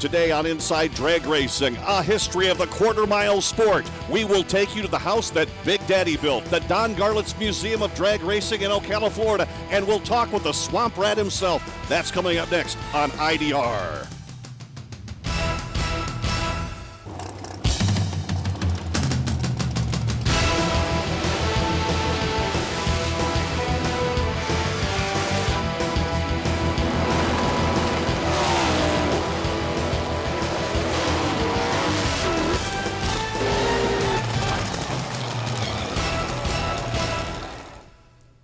Today on Inside Drag Racing, a history of the quarter-mile sport. We will take you to the house that Big Daddy built, the Don Garlits Museum of Drag Racing in Ocala, Florida, and we'll talk with the Swamp Rat himself. That's coming up next on IDR.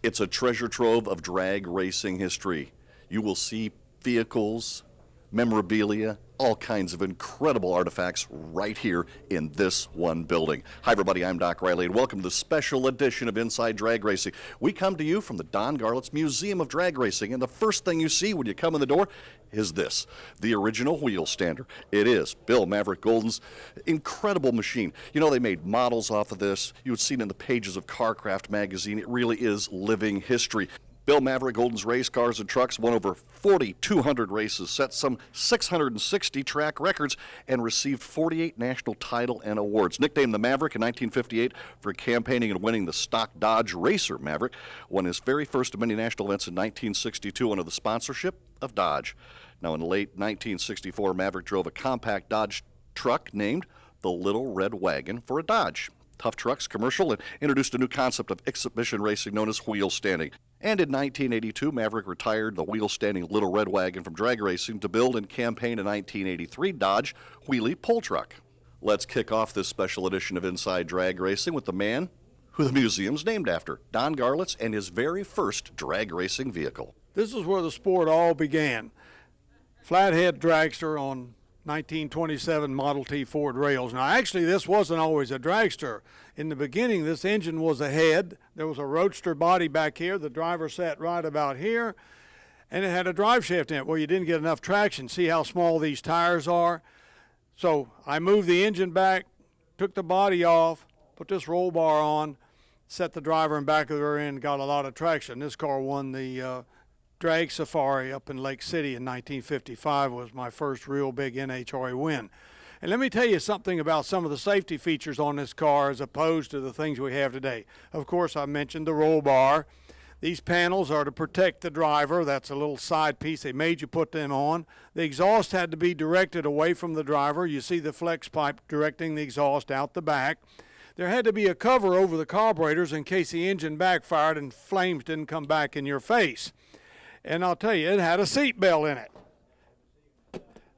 It's a treasure trove of drag racing history. You will see vehicles, memorabilia, all kinds of incredible artifacts right here in this one building. Hi everybody, I'm Doc Riley and welcome to the special edition of Inside Drag Racing. We come to you from the Don Garlits Museum of Drag Racing, and the first thing you see when you come in the door is this, the original wheel stander. It is Bill Maverick Golden's incredible machine. You know, they made models off of this. You would see it in the pages of CarCraft magazine. It really is living history. Bill Maverick Golden's race cars and trucks won over 4,200 races, set some 660 track records, and received 48 national title and awards. Nicknamed the Maverick in 1958 for campaigning and winning the stock Dodge Racer Maverick, won his very first of many national events in 1962 under the sponsorship of Dodge. Now, in late 1964, Maverick drove a compact Dodge truck named the Little Red Wagon for a Dodge. Tough Trucks commercial and introduced a new concept of exhibition racing known as wheel standing. And in 1982, Maverick retired the wheel-standing Little Red Wagon from drag racing to build and campaign a 1983 Dodge Wheelie pull truck. Let's kick off this special edition of Inside Drag Racing with the man who the museum's named after, Don Garlits, and his very first drag racing vehicle. This is where the sport all began. Flathead dragster on 1927 Model T Ford rails. Now, actually, this wasn't always a dragster. In the beginning, this engine was a head. There was a roadster body back here. The driver sat right about here, and it had a drive shaft in it. Well, you didn't get enough traction. See how small these tires are? So I moved the engine back, took the body off, put this roll bar on, set the driver in back of the rear end, got a lot of traction. This car won the drag safari up in Lake City in 1955. Was my first real big NHRA win. And let me tell you something about some of the safety features on this car as opposed to the things we have today. Of course, I mentioned the roll bar. These panels are to protect the driver. That's a little side piece. They made you put them on. The exhaust had to be directed away from the driver. You see the flex pipe directing the exhaust out the back. There had to be a cover over the carburetors in case the engine backfired and flames didn't come back in your face. And I'll tell you, it had a seat belt in it.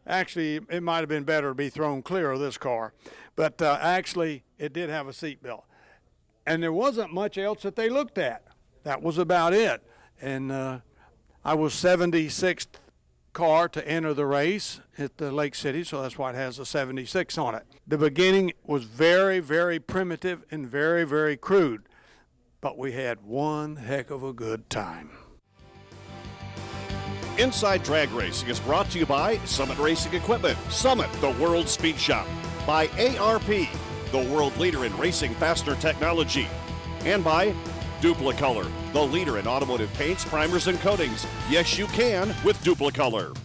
Actually, it might have been better to be thrown clear of this car. But actually, it did have a seat belt. And there wasn't much else that they looked at. That was about it. And I was 76th car to enter the race at the Lake City, so that's why it has a 76 on it. The beginning was very, very primitive and very, very crude. But we had one heck of a good time. Inside Drag Racing is brought to you by Summit Racing Equipment, Summit, the world speed shop, by ARP, the world leader in racing fastener technology, and by Duplicolor, the leader in automotive paints, primers, and coatings. Yes, you can with Duplicolor.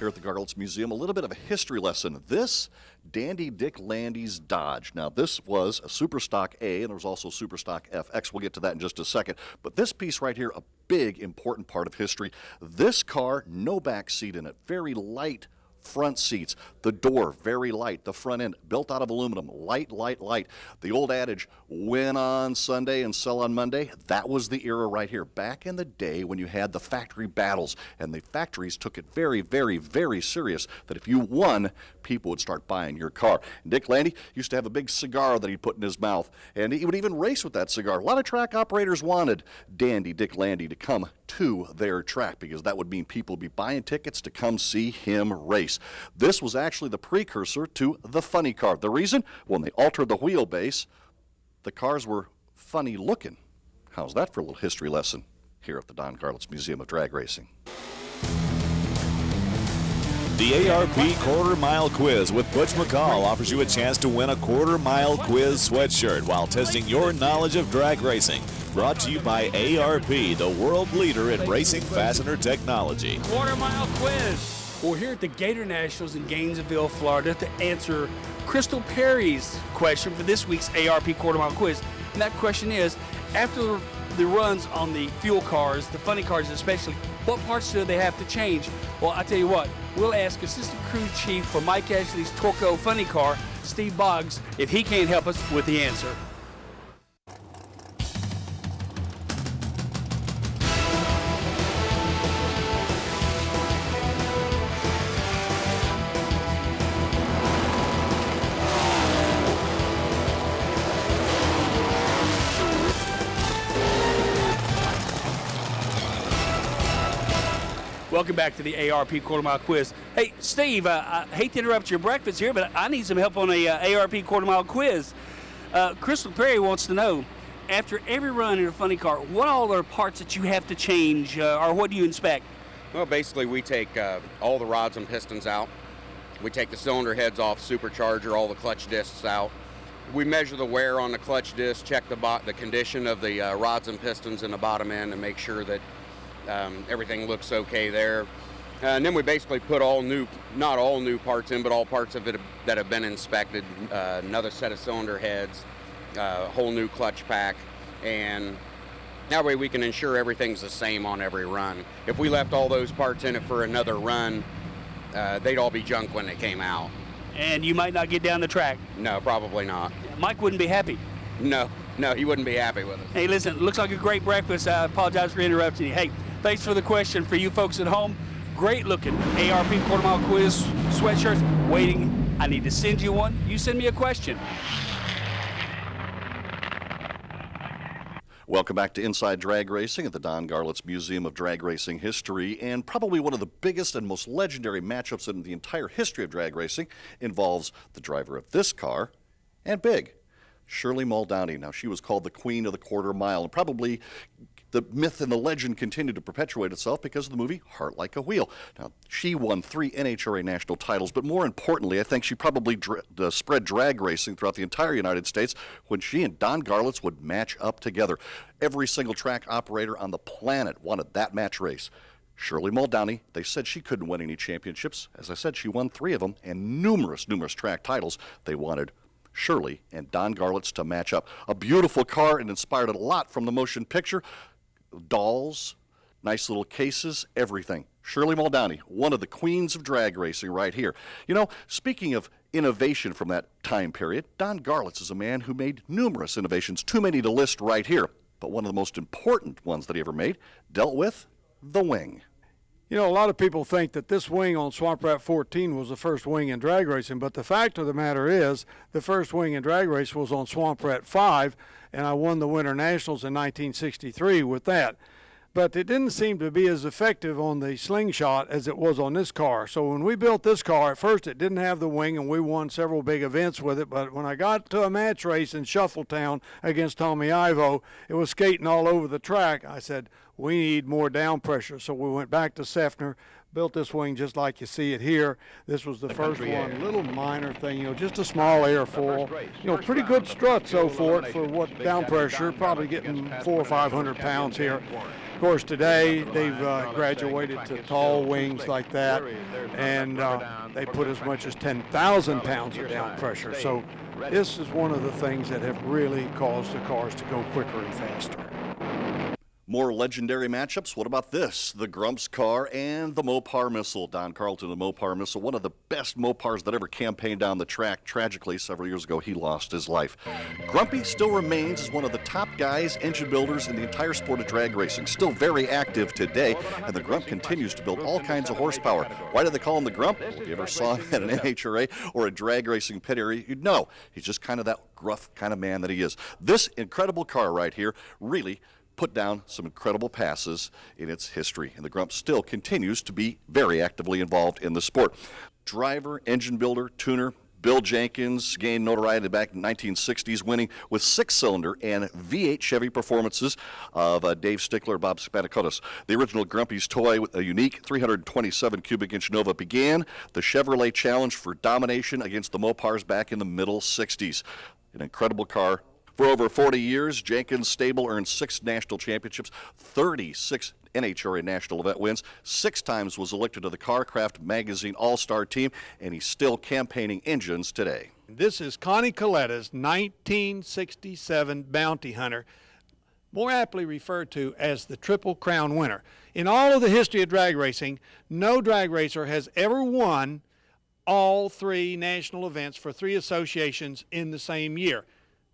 Here at the Garlits Museum, a little bit of a history lesson. This, Dandy Dick Landy's Dodge. Now, this was a Superstock A, and there was also Superstock FX. We'll get to that in just a second. But this piece right here, a big, important part of history. This car, no back seat in it, very light front seats. The door, very light. The front end, built out of aluminum, light, light, light. The old adage, win on Sunday and sell on Monday, that was the era right here. Back in the day when you had the factory battles, and the factories took it very, very, very serious, that if you won, people would start buying your car. And Dick Landy used to have a big cigar that he'd put in his mouth, and he would even race with that cigar. A lot of track operators wanted Dandy Dick Landy to come to their track because that would mean people would be buying tickets to come see him race. This was actually the precursor to the funny car. The reason? When they altered the wheelbase, the cars were funny looking. How's that for a little history lesson here at the Don Garlits Museum of Drag Racing? The ARP Quarter Mile Quiz with Butch McCall offers you a chance to win a Quarter Mile Quiz sweatshirt while testing your knowledge of drag racing. Brought to you by ARP, the world leader in racing fastener technology. Quarter Mile Quiz. We're here at the Gator Nationals in Gainesville, Florida to answer Crystal Perry's question for this week's ARP quarter mile quiz. And that question is, after the runs on the fuel cars, the funny cars especially, what parts do they have to change? Well, I tell you what, we'll ask Assistant Crew Chief for Mike Ashley's Torco funny car, Steve Boggs, if he can't help us with the answer. Welcome back to the ARP quarter mile quiz. Hey, Steve, I hate to interrupt your breakfast here, but I need some help on a ARP quarter mile quiz. Crystal Perry wants to know, after every run in a funny car, what all are parts that you have to change, or what do you inspect? Well, basically we take all the rods and pistons out. We take the cylinder heads off, supercharger, all the clutch discs out. We measure the wear on the clutch disc, check the condition of the rods and pistons in the bottom end, and make sure that everything looks okay there. And then we basically put not all new parts in, but all parts of it that have been inspected, another set of cylinder heads, a whole new clutch pack, and that way we can ensure everything's the same on every run. If we left all those parts in it for another run, they'd all be junk when they came out. And you might not get down the track. No, probably not. Mike wouldn't be happy. No, he wouldn't be happy with us. Hey, listen, looks like a great breakfast. I apologize for interrupting you. Hey, thanks for the question. For you folks at home, great looking ARP quarter mile quiz sweatshirts waiting. I need to send you one. You send me a question. Welcome back to Inside Drag Racing at the Don Garlits Museum of Drag Racing History, and probably one of the biggest and most legendary matchups in the entire history of drag racing involves the driver of this car and Big, Shirley Muldowney. Now, she was called the Queen of the Quarter Mile, and probably the myth and the legend continued to perpetuate itself because of the movie Heart Like a Wheel. Now, she won 3 NHRA national titles, but more importantly, I think she probably spread drag racing throughout the entire United States when she and Don Garlits would match up together. Every single track operator on the planet wanted that match race. Shirley Muldowney, they said she couldn't win any championships. As I said, she won 3 of them and numerous track titles. They wanted Shirley and Don Garlits to match up. A beautiful car, and inspired a lot from the motion picture. Dolls, nice little cases, everything. Shirley Muldowney, one of the queens of drag racing right here. You know, speaking of innovation from that time period, Don Garlits is a man who made numerous innovations, too many to list right here. But one of the most important ones that he ever made dealt with the wing. You know, a lot of people think that this wing on Swamp Rat 14 was the first wing in drag racing, but the fact of the matter is the first wing in drag race was on Swamp Rat 5, and I won the Winter Nationals in 1963 with that. But it didn't seem to be as effective on the slingshot as it was on this car. So when we built this car, at first it didn't have the wing, and we won several big events with it. But when I got to a match race in Shuffletown against Tommy Ivo, it was skating all over the track. I said, we need more down pressure. So we went back to Seffner, built this wing just like you see it here. This was the first one, little minor thing, you know, just a small airfoil. You know, pretty good strut so for it for what down pressure, probably getting 400 or 500 pounds here. Of course, today they've graduated to tall wings like that, and they put as much as 10,000 pounds of down pressure. So this is one of the things that have really caused the cars to go quicker and faster. More legendary matchups. What about this? The Grumps car and the Mopar Missile. Don Carlton, the Mopar Missile, one of the best Mopars that ever campaigned down the track. Tragically, several years ago, he lost his life. Grumpy still remains as one of the top guys, engine builders in the entire sport of drag racing. Still very active today, and the Grump continues to build all kinds of horsepower. Why do they call him the Grump? Well, if you ever saw him at an NHRA or a drag racing pit area, you'd know. He's just kind of that gruff kind of man that he is. This incredible car right here really put down some incredible passes in its history, and the Grump still continues to be very actively involved in the sport. Driver, engine builder, tuner, Bill Jenkins gained notoriety back in the 1960s, winning with 6-cylinder and V8 Chevy performances of Dave Stickler and Bob Spanacotis. The original Grumpy's toy with a unique 327 cubic inch Nova began the Chevrolet challenge for domination against the Mopars back in the middle 60s. An incredible car. For over 40 years, Jenkins' stable earned 6 national championships, 36 NHRA National Event wins, 6 times was elected to the Carcraft Magazine All-Star team, and he's still campaigning engines today. This is Connie Coletta's 1967 Bounty Hunter, more aptly referred to as the Triple Crown winner. In all of the history of drag racing, no drag racer has ever won all 3 national events for 3 associations in the same year.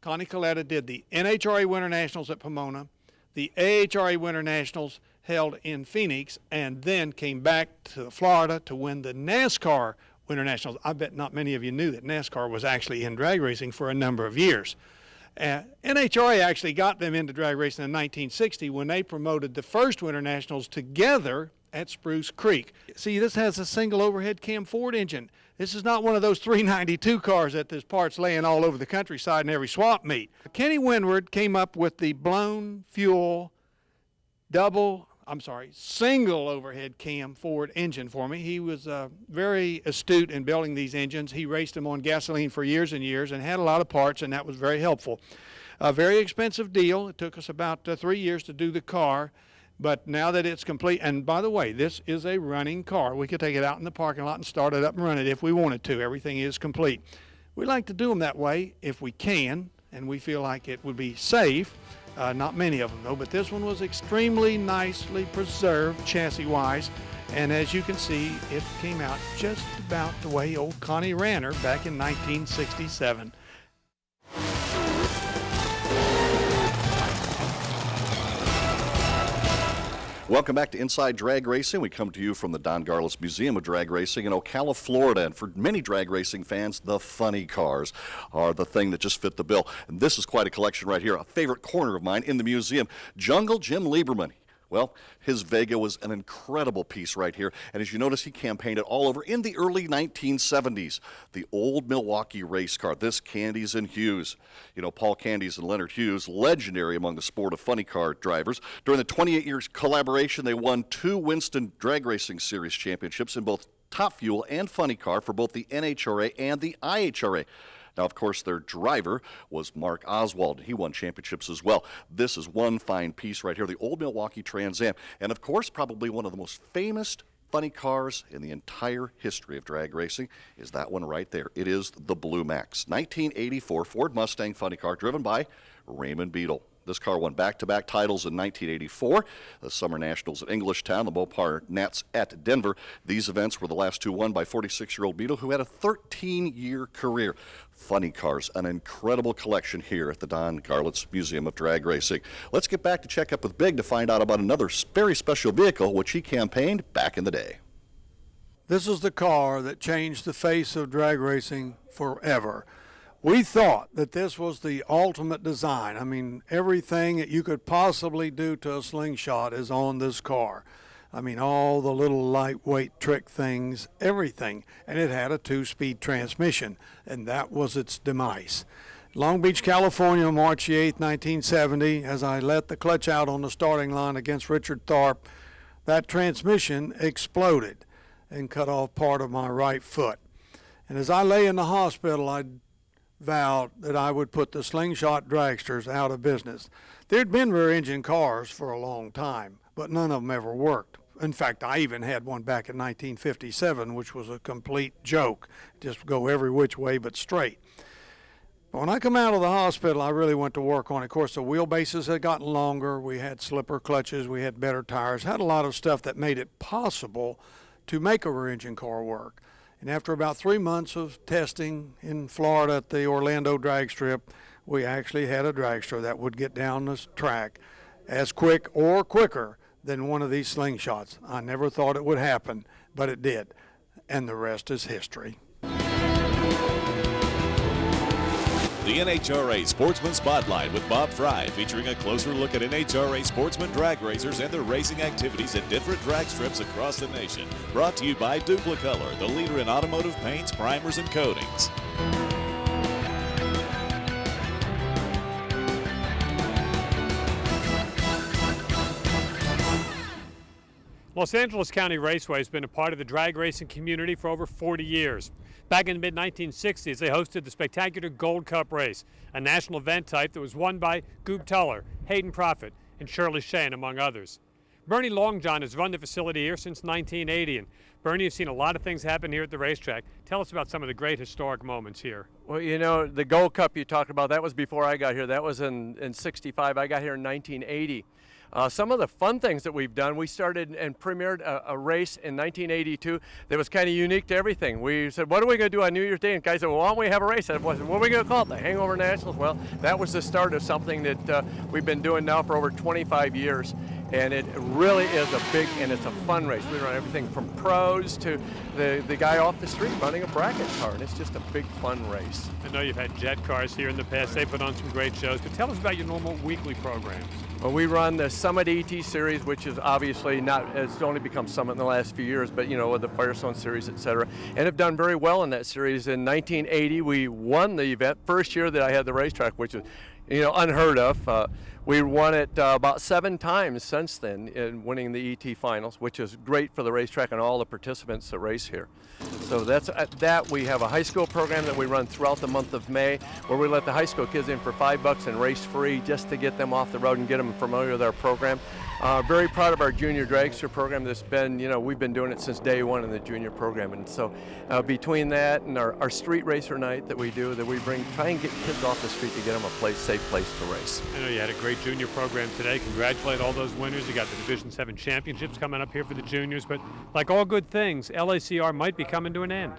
Connie Coletta did the NHRA Winter Nationals at Pomona, the AHRA Winter Nationals held in Phoenix, and then came back to Florida to win the NASCAR Winter Nationals. I bet not many of you knew that NASCAR was actually in drag racing for a number of years. NHRA actually got them into drag racing in 1960 when they promoted the first Winter Nationals together at Spruce Creek. See, this has a single overhead cam Ford engine. This is not one of those 392 cars that there's parts laying all over the countryside in every swap meet. Kenny Windward came up with the blown fuel single overhead cam Ford engine for me. He was very astute in building these engines. He raced them on gasoline for years and years and had a lot of parts, and that was very helpful. A very expensive deal. It took us about 3 years to do the car, but now that it's complete, and by the way, this is a running car. We could take it out in the parking lot and start it up and run it if we wanted to. Everything is complete. We like to do them that way if we can, and we feel like it would be safe. Not many of them though, but this one was extremely nicely preserved chassis-wise, and as you can see, it came out just about the way old Connie ran her back in 1967. Welcome back to Inside Drag Racing. We come to you from the Don Garlits Museum of Drag Racing in Ocala, Florida. And for many drag racing fans, the funny cars are the thing that just fit the bill. And this is quite a collection right here, a favorite corner of mine in the museum. Jungle Jim Lieberman. Well, his Vega was an incredible piece right here. And as you notice, he campaigned it all over in the early 1970s. The old Milwaukee race car, this Candies and Hughes. You know, Paul Candies and Leonard Hughes, legendary among the sport of funny car drivers. During the 28 years collaboration, they won 2 Winston Drag Racing Series championships in both Top Fuel and Funny Car for both the NHRA and the IHRA. Now, of course, their driver was Mark Oswald. He won championships as well. This is one fine piece right here, the old Milwaukee Trans Am. And, of course, probably one of the most famous funny cars in the entire history of drag racing is that one right there. It is the Blue Max, 1984 Ford Mustang funny car driven by Raymond Beadle. This car won back-to-back titles in 1984, the Summer Nationals at Englishtown, the Mopar Nats at Denver. These events were the last 2 won by 46-year-old Beadle, who had a 13-year career. Funny cars, an incredible collection here at the Don Garlits Museum of Drag Racing. Let's get back to check up with Big to find out about another very special vehicle which he campaigned back in the day. This is the car that changed the face of drag racing forever. We thought that this was the ultimate design. I mean, everything that you could possibly do to a slingshot is on this car. I mean, all the little lightweight trick things, everything. And it had a 2-speed transmission, and that was its demise. Long Beach, California, March 8, 1970, as I let the clutch out on the starting line against Richard Tharp, that transmission exploded and cut off part of my right foot. And as I lay in the hospital, I vowed that I would put the slingshot dragsters out of business. There'd been rear-engine cars for a long time, but none of them ever worked. In fact, I even had one back in 1957, which was a complete joke. Just go every which way but straight. But when I come out of the hospital, I really went to work on it. Of course, the wheelbases had gotten longer. We had slipper clutches. We had better tires. Had a lot of stuff that made it possible to make a rear-engine car work. And after about 3 months of testing in Florida at the Orlando drag strip, we actually had a dragster that would get down the track as quick or quicker than one of these slingshots. I never thought it would happen, but it did. And the rest is history. The NHRA Sportsman Spotlight with Bob Fry, featuring a closer look at NHRA sportsman drag racers and their racing activities at different drag strips across the nation. Brought to you by Duplicolor, the leader in automotive paints, primers, and coatings. Los Angeles County Raceway has been a part of the drag racing community for over 40 years. Back in the mid-1960s, they hosted the spectacular Gold Cup race, a national event type that was won by Goob Tuller, Hayden Prophet, and Shirley Shane, among others. Bernie Longjohn has run the facility here since 1980. And Bernie, you've seen a lot of things happen here at the racetrack. Tell us about some of the great historic moments here. Well, you know, the Gold Cup you talked about, that was before I got here. That was in 65. I got here in 1980. Some of the fun things that we've done, we started and premiered a race in 1982 that was kind of unique to everything. We said, what are we going to do on New Year's Day? And guys said, well, why don't we have a race? I said, what are we going to call it? The Hangover Nationals? Well, that was the start of something that we've been doing now for over 25 years. And it really is a big, and it's a fun race. We run everything from pros to the guy off the street running a bracket car, and it's just a big fun race. I know you've had jet cars here in the past. They put on some great shows, but tell us about your normal weekly programs. Well, we run the Summit ET Series, which is obviously it's only become Summit in the last few years, but you know, with the Firestone Series, etc., and have done very well in that series. In 1980, we won the event, first year that I had the racetrack, which is, you know, unheard of. We won it about 7 times since then in winning the ET finals, which is great for the racetrack and all the participants that race here. So that's that. We have a high school program that we run throughout the month of May, where we let the high school kids in for $5 and race free, just to get them off the road and get them familiar with our program. Very proud of our junior dragster program that's been, you know, we've been doing it since day one in the junior program. And so between that and our street racer night that we do, that we try and get kids off the street to get them a safe place to race. I know you had a great junior program today. Congratulate all those winners. You got the Division 7 championships coming up here for the juniors, but like all good things, LACR might be coming to an end.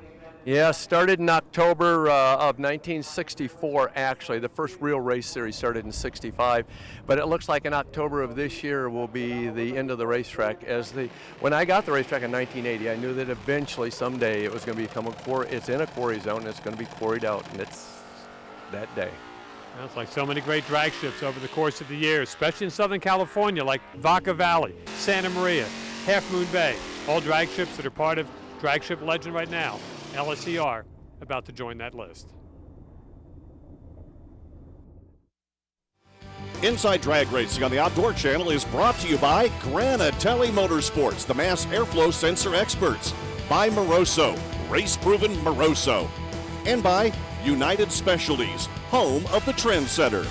Yeah, started in October of 1964, actually. The first real race series started in 65, but it looks like in October of this year will be the end of the racetrack. When I got the racetrack in 1980, I knew that eventually, someday, it was going to become a quarry. It's in a quarry zone, and it's going to be quarried out, and it's that day. Well, it's like so many great drag ships over the course of the year, especially in Southern California, like Vaca Valley, Santa Maria, Half Moon Bay, all drag ships that are part of drag ship legend right now. LSCR about to join that list. Inside Drag Racing on the Outdoor Channel is brought to you by Granatelli Motorsports, the mass airflow sensor experts, by Moroso, race-proven Moroso, and by United Specialties, home of the Trendsetter.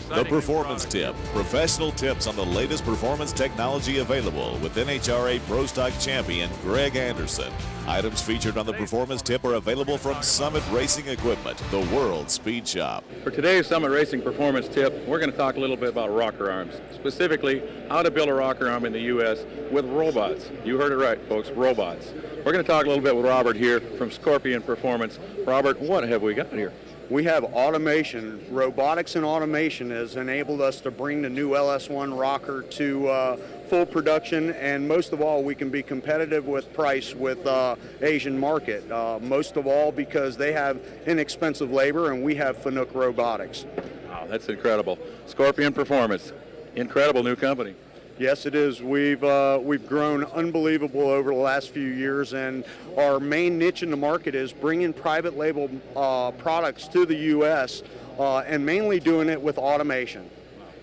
The Performance Tip. Professional tips on the latest performance technology available with NHRA Pro Stock champion Greg Anderson. Items featured on the Performance Tip are available from Summit Racing Equipment, the world speed shop. For today's Summit Racing Performance Tip, we're going to talk a little bit about rocker arms, specifically how to build a rocker arm in the U.S. with robots. You heard it right, folks, robots. We're going to talk a little bit with Robert here from Scorpion Performance. Robert, what have we got here? We have automation. Robotics and automation has enabled us to bring the new LS1 rocker to full production, and most of all, we can be competitive with price with Asian market. Most of all because they have inexpensive labor and we have Fanuc Robotics. Wow, that's incredible. Scorpion Performance, incredible new company. Yes, it is. We've grown unbelievable over the last few years, and our main niche in the market is bringing private label products to the U.S. And mainly doing it with automation.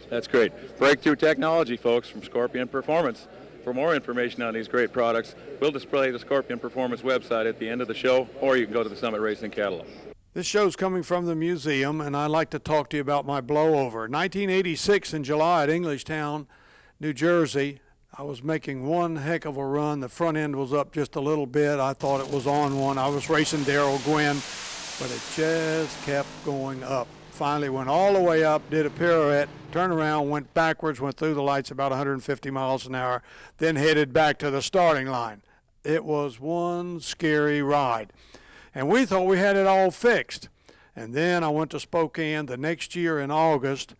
That's great. Breakthrough technology, folks, from Scorpion Performance. For more information on these great products, we'll display the Scorpion Performance website at the end of the show, or you can go to the Summit Racing catalog. This show's coming from the museum, and I'd like to talk to you about my blowover. 1986 in July at Englishtown, New Jersey. I was making one heck of a run. The front end was up just a little bit. I thought it was on one. I was racing Darrell Gwynn, but it just kept going up. Finally went all the way up, did a pirouette, turned around, went backwards, went through the lights about 150 miles an hour, then headed back to the starting line. It was one scary ride. And we thought we had it all fixed. And then I went to Spokane the next year in August,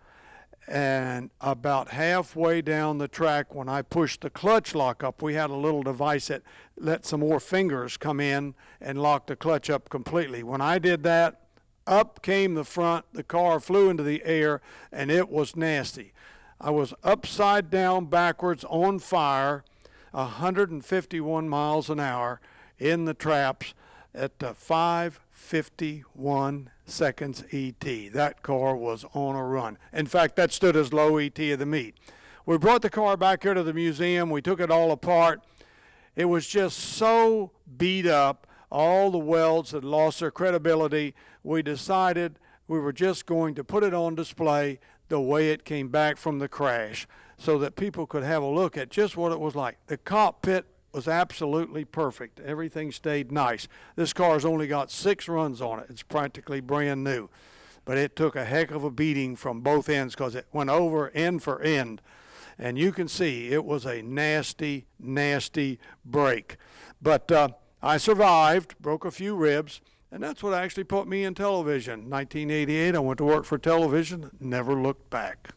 and about halfway down the track, when I pushed the clutch lock up, we had a little device that let some more fingers come in and lock the clutch up completely. When I did that, up came the front, the car flew into the air, and it was nasty. I was upside down, backwards, on fire, 151 miles an hour in the traps at 5:51 seconds ET. That car was on a run. In fact, that stood as low ET of the meet. We brought the car back here to the museum. We took it all apart. It was just so beat up. all the welds had lost their credibility. We decided we were just going to put it on display the way it came back from the crash so that people could have a look at just what it was like. The cockpit was absolutely perfect. Everything stayed nice. This car's only got 6 runs on it. It's practically brand new. But it took a heck of a beating from both ends because it went over end for end. And you can see it was a nasty, nasty break. But I survived, broke a few ribs, and that's what actually put me in television. 1988, I went to work for television, never looked back.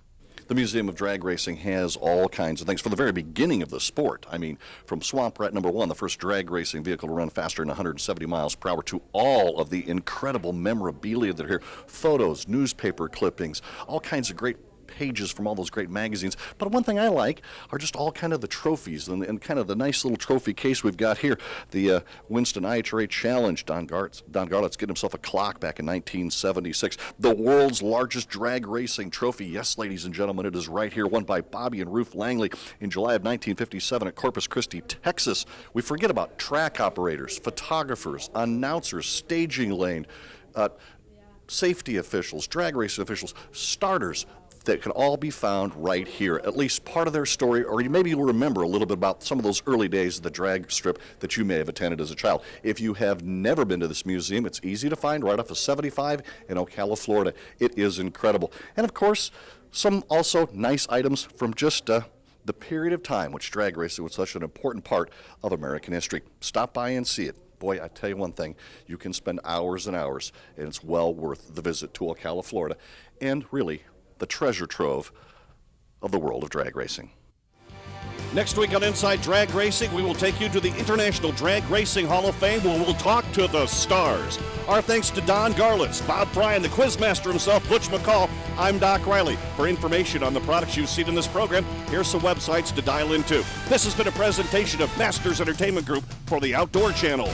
The Museum of Drag Racing has all kinds of things from the very beginning of the sport. I mean, from Swamp Rat #1, the first drag racing vehicle to run faster than 170 miles per hour, to all of the incredible memorabilia that are here, photos, newspaper clippings, all kinds of great pages from all those great magazines. But one thing I like are just all kind of the trophies and kind of the nice little trophy case we've got here. The Winston IHRA Challenge, Don Garlits getting himself a clock back in 1976. The world's largest drag racing trophy. Yes, ladies and gentlemen, it is right here, won by Bobby and Ruth Langley in July of 1957 at Corpus Christi, Texas. We forget about track operators, photographers, announcers, staging lane, safety officials, drag racing officials, starters, that can all be found right here. At least part of their story, or maybe you'll remember a little bit about some of those early days of the drag strip that you may have attended as a child. If you have never been to this museum, it's easy to find right off of 75 in Ocala, Florida. It is incredible. And of course, some also nice items from just the period of time which drag racing was such an important part of American history. Stop by and see it. Boy, I tell you one thing, you can spend hours and hours, and it's well worth the visit to Ocala, Florida, and really the treasure trove of the world of drag racing. Next week on Inside Drag Racing, we will take you to the International Drag Racing Hall of Fame, where we'll talk to the stars. Our thanks to Don Garlits, Bob Fry, and the Quizmaster himself, Butch McCall. I'm Doc Riley. For information on the products you've seen in this program, here's some websites to dial into. This has been a presentation of Masters Entertainment Group for the Outdoor Channel.